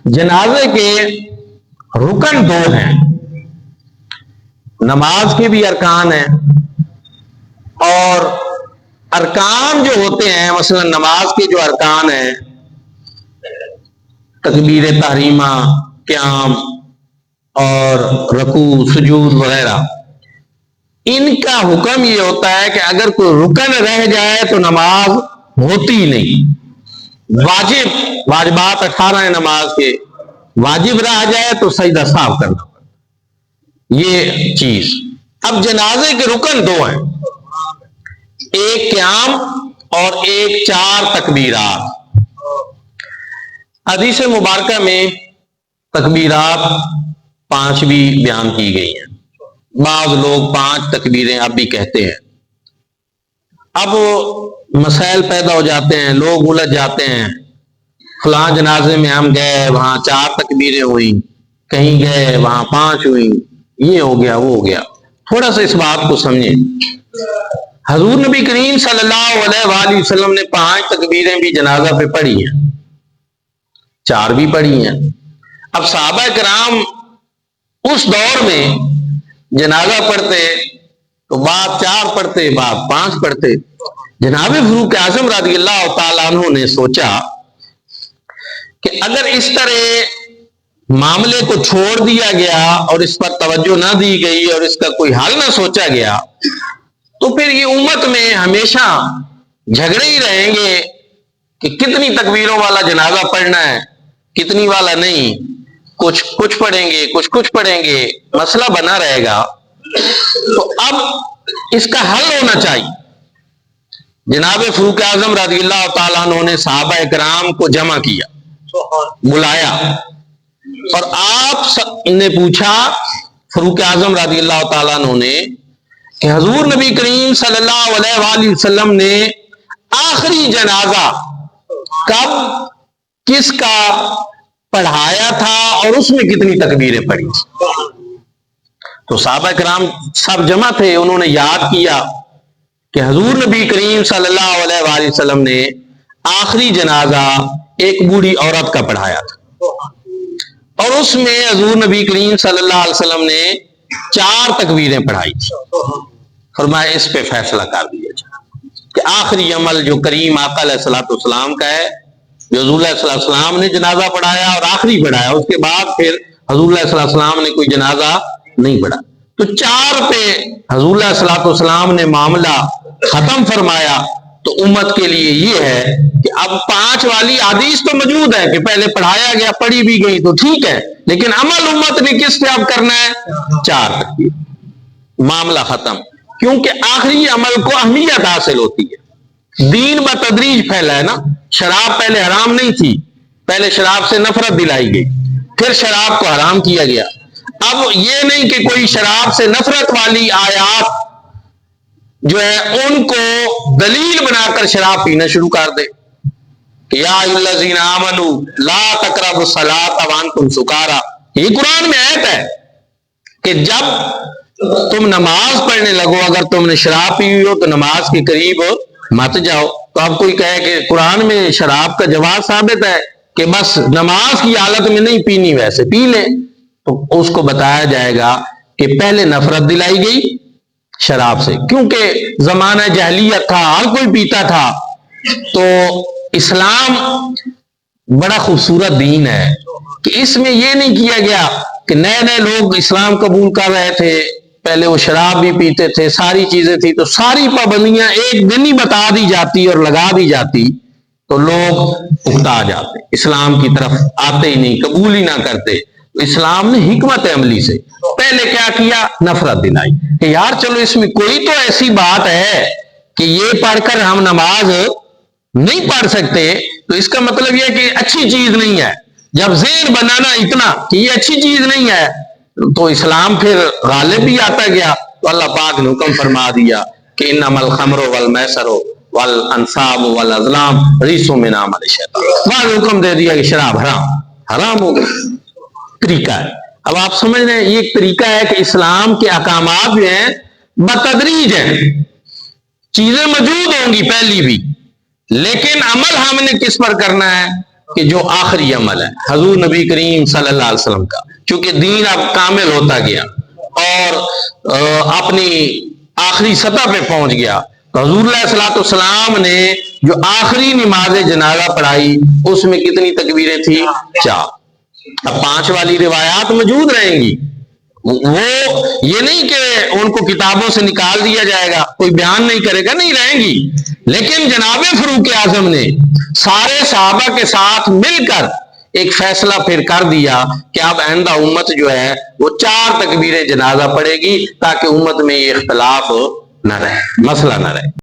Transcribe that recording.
جنازے کے رکن دو ہیں، نماز کے بھی ارکان ہیں، اور ارکان جو ہوتے ہیں مثلا نماز کے جو ارکان ہیں تکبیر تحریمہ، قیام اور رکوع سجود وغیرہ، ان کا حکم یہ ہوتا ہے کہ اگر کوئی رکن رہ جائے تو نماز ہوتی نہیں۔ واجبات 18 ہیں نماز کے، واجب رہ جائے تو سجدہ صاف کرنا پڑتا، یہ چیز۔ اب جنازے کے رکن دو ہیں، ایک قیام اور ایک 4 تکبیرات۔ حدیث مبارکہ میں تکبیرات 5 بھی بیان کی گئی ہیں، بعض لوگ 5 تکبیریں اب بھی کہتے ہیں۔ اب مسائل پیدا ہو جاتے ہیں، لوگ الجھ جاتے ہیں، فلاں جنازے میں ہم گئے وہاں 4 تکبیریں ہوئیں، کہیں گئے وہاں 5 ہوئیں، یہ ہو گیا وہ ہو گیا۔ تھوڑا سا اس بات کو سمجھیں، حضور نبی کریم صلی اللہ علیہ وآلہ وسلم نے 5 تکبیریں بھی جنازہ پہ پڑھی ہیں، 4 بھی پڑھی ہیں۔ اب صحابہ کرام اس دور میں جنازہ پڑھتے تو بعد 4 پڑھتے، بعد 5 پڑھتے۔ جناب فاروق اعظم رضی اللہ تعالیٰ عنہ نے سوچا کہ اگر اس طرح معاملے کو چھوڑ دیا گیا اور اس پر توجہ نہ دی گئی اور اس کا کوئی حل نہ سوچا گیا تو پھر یہ امت میں ہمیشہ جھگڑے ہی رہیں گے کہ کتنی تکبیروں والا جنازہ پڑھنا ہے، کتنی والا نہیں، کچھ پڑھیں گے کچھ پڑھیں گے، مسئلہ بنا رہے گا۔ تو اب اس کا حل ہونا چاہیے۔ جناب فاروق اعظم رضی اللہ تعالیٰ عنہ نے صحابہ کرام کو جمع کیا، بلایا، اور آپ نے پوچھا فاروق اعظم رضی اللہ تعالیٰ عنہ نے کہ حضور نبی کریم صلی اللہ علیہ وآلہ وسلم نے آخری جنازہ کب کس کا پڑھایا تھا اور اس میں کتنی تکبیریں پڑھی؟ تو صحابہ کرام سب جمع تھے، انہوں نے یاد کیا کہ حضور نبی کریم صلی اللہ علیہ وآلہ وسلم نے آخری جنازہ ایک بوڑھی عورت کا پڑھایا تھا، اور اس میں حضور نبی کریم صلی اللہ علیہ وسلم نے 4 تکبیریں پڑھائی تھی۔ فرمایا اس پہ فیصلہ کر دیا جائے کہ آخری عمل جو کریم آقا علیہ الصلوۃ والسلام کا ہے، جو حضور علیہ الصلوۃ والسلام نے جنازہ پڑھایا اور آخری پڑھایا، اس کے بعد پھر حضور علیہ الصلوۃ والسلام نے کوئی جنازہ نہیں پڑھا۔ تو 4 پہ حضور علیہ الصلوۃ والسلام نے معاملہ ختم فرمایا۔ تو امت کے لیے یہ ہے کہ اب 5 والی حدیث تو موجود ہے کہ پہلے پڑھایا گیا، پڑھی بھی گئی تو ٹھیک ہے، لیکن عمل امت نے کس پہ اب کرنا ہے؟ 4 تکبیر، معاملہ ختم۔ کیونکہ آخری عمل کو اہمیت حاصل ہوتی ہے، دین بتدریج پھیلا ہے نا۔ شراب پہلے حرام نہیں تھی، پہلے شراب سے نفرت دلائی گئی، پھر شراب کو حرام کیا گیا۔ اب یہ نہیں کہ کوئی شراب سے نفرت والی آیات جو ہے ان کو دلیل بنا کر شراب پینا شروع کر دے کہ یا ایھا الذین آمنوا لا تقربوا الصلاۃ وانتم سکارا۔ یہ قرآن میں آیت ہے کہ جب تم نماز پڑھنے لگو اگر تم نے شراب پی ہوئی ہو تو نماز کے قریب مت جاؤ۔ تو اب کوئی کہے کہ قرآن میں شراب کا جواز ثابت ہے کہ بس نماز کی حالت میں نہیں پینی، ویسے پی لیں، تو اس کو بتایا جائے گا کہ پہلے نفرت دلائی گئی شراب سے، کیونکہ زمانہ جاہلیت تھا، ہر کوئی پیتا تھا۔ تو اسلام بڑا خوبصورت دین ہے کہ اس میں یہ نہیں کیا گیا کہ نئے نئے لوگ اسلام قبول کر رہے تھے، پہلے وہ شراب بھی پیتے تھے، ساری چیزیں تھی، تو ساری پابندیاں ایک دن ہی بتا دی جاتی اور لگا دی جاتی تو لوگ اکتا جاتے، اسلام کی طرف آتے ہی نہیں، قبول ہی نہ کرتے۔ اسلام نے حکمت عملی سے پہلے کیا کیا؟ نفرت دلائی کہ یار چلو اس میں کوئی تو ایسی بات ہے کہ یہ پڑھ کر ہم نماز نہیں پڑھ سکتے، تو اس کا مطلب یہ کہ اچھی چیز نہیں ہے۔ جب ذہن بنانا اتنا کہ یہ اچھی چیز نہیں ہے تو اسلام پھر غالب بھی آتا گیا۔ تو اللہ پاک نے حکم فرما دیا کہ انما الخمر والمیسر والانصاب والازلام رجس من عمل الشیطان۔ بعد حکم دے دیا کہ شراب حرام ہو گئی۔ طریقہ ہے، اب آپ سمجھ رہے ہیں یہ ایک طریقہ ہے کہ اسلام کے احکامات جو ہیں بتدریج ہیں، چیزیں موجود ہوں گی پہلی بھی، لیکن عمل ہم نے کس پر کرنا ہے؟ کہ جو آخری عمل ہے حضور نبی کریم صلی اللہ علیہ وسلم کا، چونکہ دین اب کامل ہوتا گیا اور اپنی آخری سطح پہ پہنچ گیا، تو حضور علیہ الصلوۃ والسلام نے جو آخری نماز جنازہ پڑھائی اس میں کتنی تکبیریں تھیں؟ 4۔ اب 5 والی روایات موجود رہیں گی، وہ یہ نہیں کہ ان کو کتابوں سے نکال دیا جائے گا، کوئی بیان نہیں کرے گا، نہیں رہیں گی، لیکن جناب فاروق اعظم نے سارے صحابہ کے ساتھ مل کر ایک فیصلہ پھر کر دیا کہ اب آئندہ امت جو ہے وہ 4 تکبیریں جنازہ پڑھے گی تاکہ امت میں یہ اختلاف نہ رہے، مسئلہ نہ رہے۔